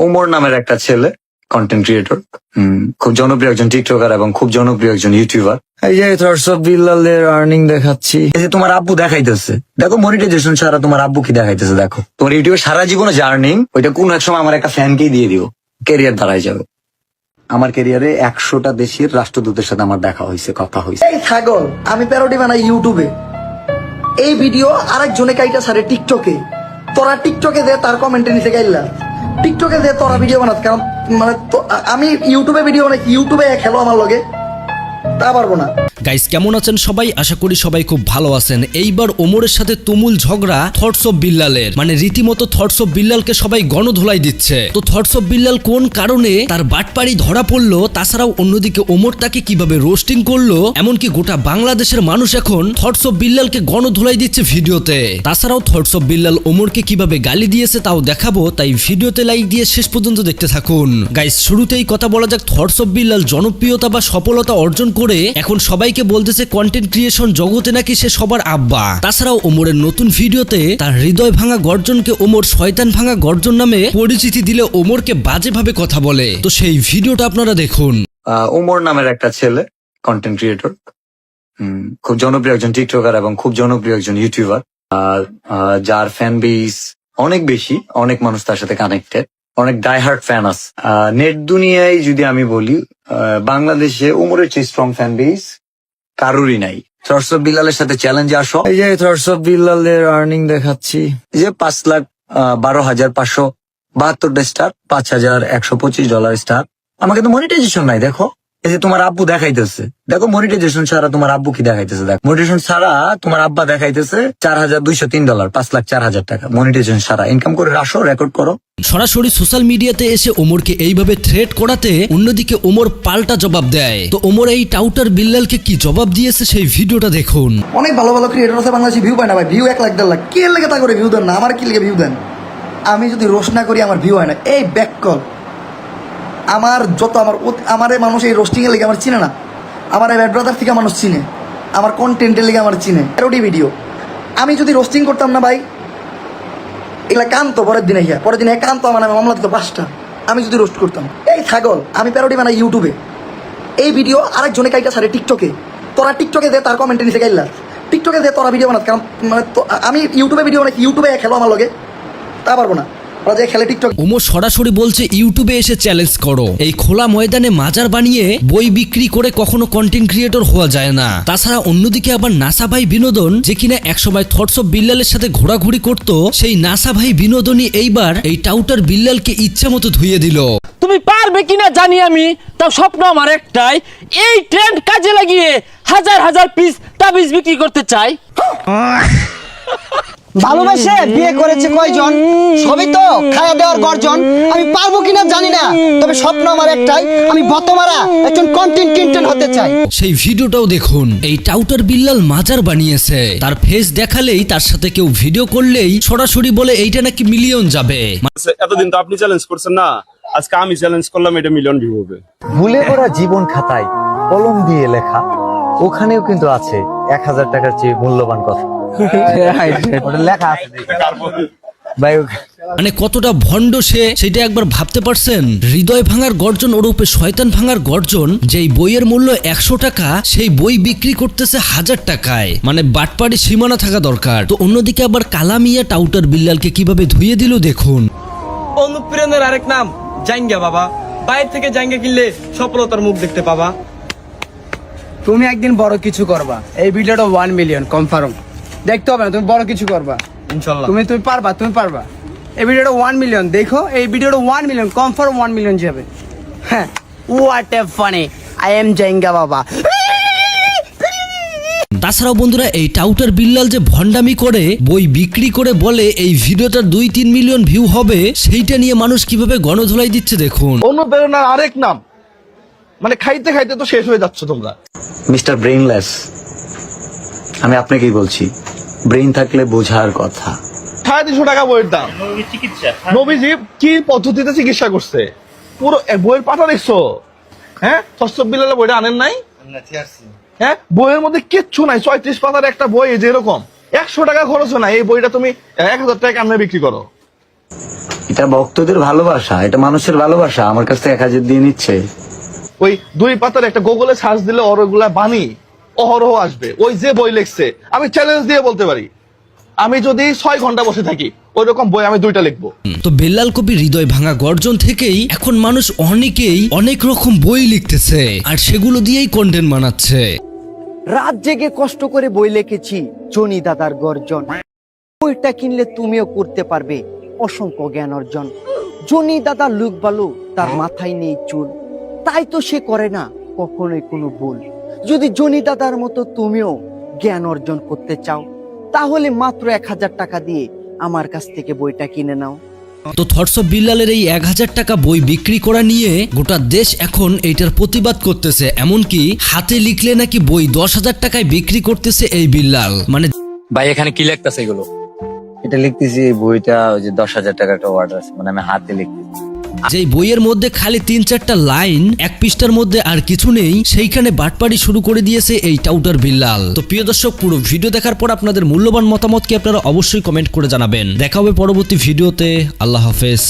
ওমর নামের একটা ছেলে, কন্টেন্ট ক্রিয়েটর, খুব জনপ্রিয় একজন টিকটকার এবং খুব জনপ্রিয় একজন ইউটিউবার। এই যে বিল্লালের আর্নিং দেখাচ্ছি, এই যে তোমার আব্বু দেখাইতেছে, দেখো মনিটাইজেশন ছাড়া তোমার আব্বু কি দেখাইতেছে, দেখো তোমার ইউটিউবে সারা জীবনে যে আর্নিং, ওইটা কোন এক সময় আমার একটা ফ্যানকেই দিয়ে দিও, ক্যারিয়ার দাঁড়ায় যাবে। আমার ক্যারিয়ারে 100টা দেশের রাষ্ট্রদূতের সাথে আমার দেখা হয়েছে, কথা হয়েছে। এই ছাগল, আমি প্যারোডি বানাই ইউটিউবে, এই ভিডিও আরেকজনে কাইটা সারে টিকটকে, তোরা টিকটকে দে তার কমেন্টে নিচে গাইলা, টিকটকে দে তোরা ভিডিও বানাস, কারণ মানে আমি ইউটিউবে ভিডিও বানাই, ইউটিউবে খেলো আমার লগে তা পারবো না। গাইস, কেমন আছেন সবাই? আশা করি সবাই খুব ভালো আছেন। এইবার ওমরের সাথে তুমুল ঝগড়া থটস অফ বিল্লালের, মানে রীতিমতো থটস অফ বিল্লালকে সবাই গণধোলাই দিচ্ছে। তো থটস অফ বিল্লাল কোন কারণে তার বাটপাড়ি ধরা পড়লো, তাছাড়াও অন্যদিকে ওমর তাকে কিভাবে রোস্টিং করলো, এমনকি গোটা বাংলাদেশের মানুষ এখন থটস অফ বিল্লালকে গণধোলাই দিচ্ছে ভিডিওতে। তাছাড়াও থটস অফ বিল্লাল ওমরকে কিভাবে গালি দিয়েছে তাও দেখাবো, তাই ভিডিওতে লাইক দিয়ে শেষ পর্যন্ত দেখতে থাকুন। গাইস, শুরুতেই কথা বলা যাক, থটস অফ বিল্লাল জনপ্রিয়তা বা সফলতা অর্জন করে এখন সবাইকে বলতেছে কন্টেন্ট ক্রিয়েশন জগতে নাকি সে সবার আব্বা। তাছাড়াও ওমরের নতুন ভিডিওতে তার হৃদয় ভাঙা গর্জনকে ওমর শয়তান ভাঙা গর্জন নামে পরিচিতি দিলে ওমরকে বাজেভাবে কথা বলে। তো সেই ভিডিওটা আপনারা দেখুন। ওমর নামের একটা ছেলে, কন্টেন্ট ক্রিয়েটর, খুব জনপ্রিয় একজন টিকটকার এবং খুব জনপ্রিয় একজন ইউটিউবার, যার ফ্যান বেস অনেক বেশি, অনেক মানুষ তার সাথে কানেক্টেড, অনেক ডাইহার্ট ফ্যান আছে। নেট দুনিয়ায় যদি আমি বলি, বাংলাদেশে ওমরের চেয়ে স্ট্রং ফ্যান বেস কারোরই নাই। থটস অফ বিল্লালের সাথে চ্যালেঞ্জে আসো। এই যে থটস অফ বিল্লালের আর্নিং দেখাচ্ছি, এই যে 5,12,572 স্টার, $5,125 স্টার। আমাকে তো মনিটাইজেশন নাই, দেখো এই যে তোমার আব্বু দেখাইতেছে, দেখো মনিটাইজেশন ছাড়া তোমার আব্বু কি দেখাইতেছে, দেখো মনিটাইজেশন ছাড়া তোমার আব্বা দেখাইতেছে $4,203, $5,04,000 মনিটাইজেশন ছাড়া। ইনকাম করে আসো, রেকর্ড করো। সরাসরি সোশ্যাল মিডিয়াতে এসে ওমরকে এইভাবে থ্রেট করাতে অন্যদিকে ওমর পাল্টা জবাব দেয়। তো ওমর এই টাউটার বিল্লালকে কি জবাব দিয়েছে সেই ভিডিওটা দেখুন। অনেক ভালো ভালো ক্রিয়েটর আছে বাংলাদেশে, ভিউ পায় না ভাই, ভিউ 1 লাখ 1.5 লাখ, কে লেগে তা করে ভিউ দেন না, আমার কি লেগে ভিউ দেন? আমি যদি রোস্ট না করি আমার ভিউ হয় না। এই ব্যাক কল, আমার যত আমার মানুষ এই রোস্টিং এর লেগে আমার চিনে না, আমার এই ব্যাড ব্রাদার থেকে মানুষ চিনে, আমার কন্টেন্টের লেগে আমার চিনে। প্যারোডি ভিডিও আমি যদি রোস্টিং করতাম না ভাই, এগুলা কানতো পরের দিনে কানতো, আমার নামে মামলা দিত 5টা, আমি যদি রোস্ট করতাম। এই ছাগল, আমি প্যারোডি বানাই ইউটিউবে, এই ভিডিও আরেকজনে কাইটা সারে টিকটকে, তোরা টিকটকে দে তার কমেন্টে নিচে গাইলা, টিকটকে দে তোরা ভিডিও বানাস, কারণ মানে আমি ইউটিউবে ভিডিও বানাই, ইউটিউবে খেলো আমার লগে তা পারবো না। ওমর সরাসরি বলছে ইউটিউবে এসে চ্যালেঞ্জ করো। এই খোলা ময়দানে মাজার বানিয়ে বই বিক্রি করে কখনো কন্টেন্ট ক্রিয়েটর হওয়া যায় না। তাছাড়া অন্যদিকে আবার নাসা ভাই বিনোদন, যে কিনা একসময় থটস অফ বিল্লালের সাথে ঘোরাঘুরি করতো, সেই নাসা ভাই বিনোদনই এইবার এই টাউটার বিল্লালকে ইচ্ছা মতো ধুয়ে দিল। তুমি পারবে কিনা জানি আমি, তাও স্বপ্ন আমার একটাই, এই ট্রেন্ড কাজে লাগিয়ে হাজার হাজার পিস তাবিজ বিক্রি করতে চাই। ভালোবাসে বিয়ে করেছে কয়জন, সবই তো খাওয়া দেওয়ার গর্জন। আমি পারবো কিনা জানি না, তবে স্বপ্ন আমার একটাই, আমি বতমারা একজন কন্টেন্ট ক্রিয়েটর হতে চাই। সেই ভিডিওটাও দেখুন। এই টাউটার বিল্লাল মাজার বানিয়েছে, তার ফেস দেখালেই, তার সাথে কেউ ভিডিও করলেই সরাসরি বলে এইটা নাকি মিলিয়ন যাবে। এতদিন তো আপনি চ্যালেঞ্জ করছেন না, আজকে আমি চ্যালেঞ্জ করলাম, এটা মিলিয়ন ভিউ হবে। ভুলে করা জীবন খাতায় কলম দিয়ে লেখা, ওখানেও কিন্তু আছে 1,000 টাকার চেয়ে মূল্যবান কথা। লেখা আছে ভাই, মানে কতটা ভণ্ড সে সেটা একবার ভাবতে পারছেন? হৃদয় ভাঙার গর্জন ওরূপে শয়তান ভাঙার গর্জন, যেই বইয়ের মূল্য 100 টাকা, সেই বই বিক্রি করতেছে 1000 টাকায়। মানে বাটপাড়ি সীমানা থাকা দরকার। তো অন্যদিকে আবার কালামিয়া টাউটার বিল্লালকে কিভাবে ধুয়ে দিল দেখুন। অনুপ্রেরণার আরেক নাম জাঙ্গা বাবা, বাইরে থেকে জাঙ্গা কিনলে সফলতার মুখ দেখতে পাবা। তুমি একদিন বড় কিছু করবা, এই ভিডিওটা 1 মিলিয়ন কনফার্ম, দেখতে হবে না, তুমি বড় কিছু করবা ইনশাআল্লাহ। তুমি পারবা। এই ভিডিওটা 1 মিলিয়ন, দেখো এই ভিডিওটা 1 মিলিয়ন কনফার্ম, 1 মিলিয়ন যাবে। হ্যাঁ, what a funny, I am Janga Baba. তাছাড়াও বন্ধুরা, এই টাউটার বিল্লাল যে ভণ্ডামি করে বই বিক্রি করে বলে এই ভিডিওটার 2-3 মিলিয়ন ভিউ হবে, সেইটা নিয়ে মানুষ কিভাবে গণধোলাই দিচ্ছে দেখুন। অনুপ্রেরণার আরেক নাম, মানে খাইতে খাইতে তো শেষ হয়ে যাচ্ছে তোমরা। মিস্টার ব্রেইনলেস, আমি আপনাকেই বলছি, ব্রেইন থাকলে বোঝার কথা। 350 টাকা বইয়ের দাম। নবীজি কি পদ্ধতিতে চিকিৎসা করছে, পুরো বইয়ের পাতা দেখছো? হ্যাঁ, থটস অফ বিল্লালের বইটা আনেন নাই? হ্যাঁ, বইয়ের মধ্যে কিচ্ছু নাই, 34 পাতার একটা বই, যেরকম 100 টাকা খরচ হয় না, এই বইটা তুমি 1,000 টাকা কেমনে বিক্রি করো? এটা ভক্তদের ভালোবাসা, এটা মানুষের ভালোবাসা, আমার কাছ থেকে 1000 দিয়ে নিচ্ছে। ওই 2 পাতার একটা গুগলে সার্চ দিলে ওগুলা বাণী অহরহ আসবে। ওই যে বই লিখছে, আমি চ্যালেঞ্জ দিয়ে বলতে পারি, আমি যদি 6 ঘন্টা বসে থাকি ওই রকম বই আমি 2টা লিখবো। তো বেল্লাল কবির হৃদয় ভাঙা গর্জন থেকেই এখন মানুষ অনেকেই অনেক রকম বই লিখতেছে আর সেগুলো দিয়েই কন্টেন্ট বানাচ্ছে। রাত জেগে কষ্ট করে বই লিখেছি জনি দাদার গর্জন। বইটা কিনলে তুমিও করতে পারবে অসংখ্য জ্ঞান অর্জন। জনি দাদা লুক বালু, তার মাথায় নেই চুল, তাই তো সে করে না কখনোই কোনো ভুল। যদি জনি দাদার মতো তুমিও জ্ঞান অর্জন করতে চাও, তাহলে মাত্র 1000 টাকা দিয়ে আমার কাছ থেকে বইটা কিনে নাও। তো থটস অফ বিল্লালের এই 1000 টাকা বই বিক্রি করা নিয়ে গোটা দেশ এখন এইটার প্রতিবাদ করতেছে। এমনকি হাতে লিখলে নাকি বই 10,000 টাকায় বিক্রি করতেছে এই বিল্লাল। মানে ভাই এখানে কি লেখতেছে এগুলো? এটা লিখতেছি এই বইটা ওই যে 10,000 টাকা একটা অর্ডার আছে, মানে আমি হাতে লিখতেছি। যেই বইয়ের মধ্যে খালি 3-4টা লাইন, 1 পৃষ্ঠার মধ্যে আর কিছু নেই, সেইখানে বাটপাড়ি শুরু করে দিয়েছে এই টাউটার বিল্লাল। তো প্রিয় দর্শক, পুরো ভিডিও দেখার পর আপনাদের মূল্যবান মতামত কি আপনারা অবশ্যই কমেন্ট করে জানাবেন। দেখা হবে পরবর্তী ভিডিওতে। আল্লাহ হাফেজ।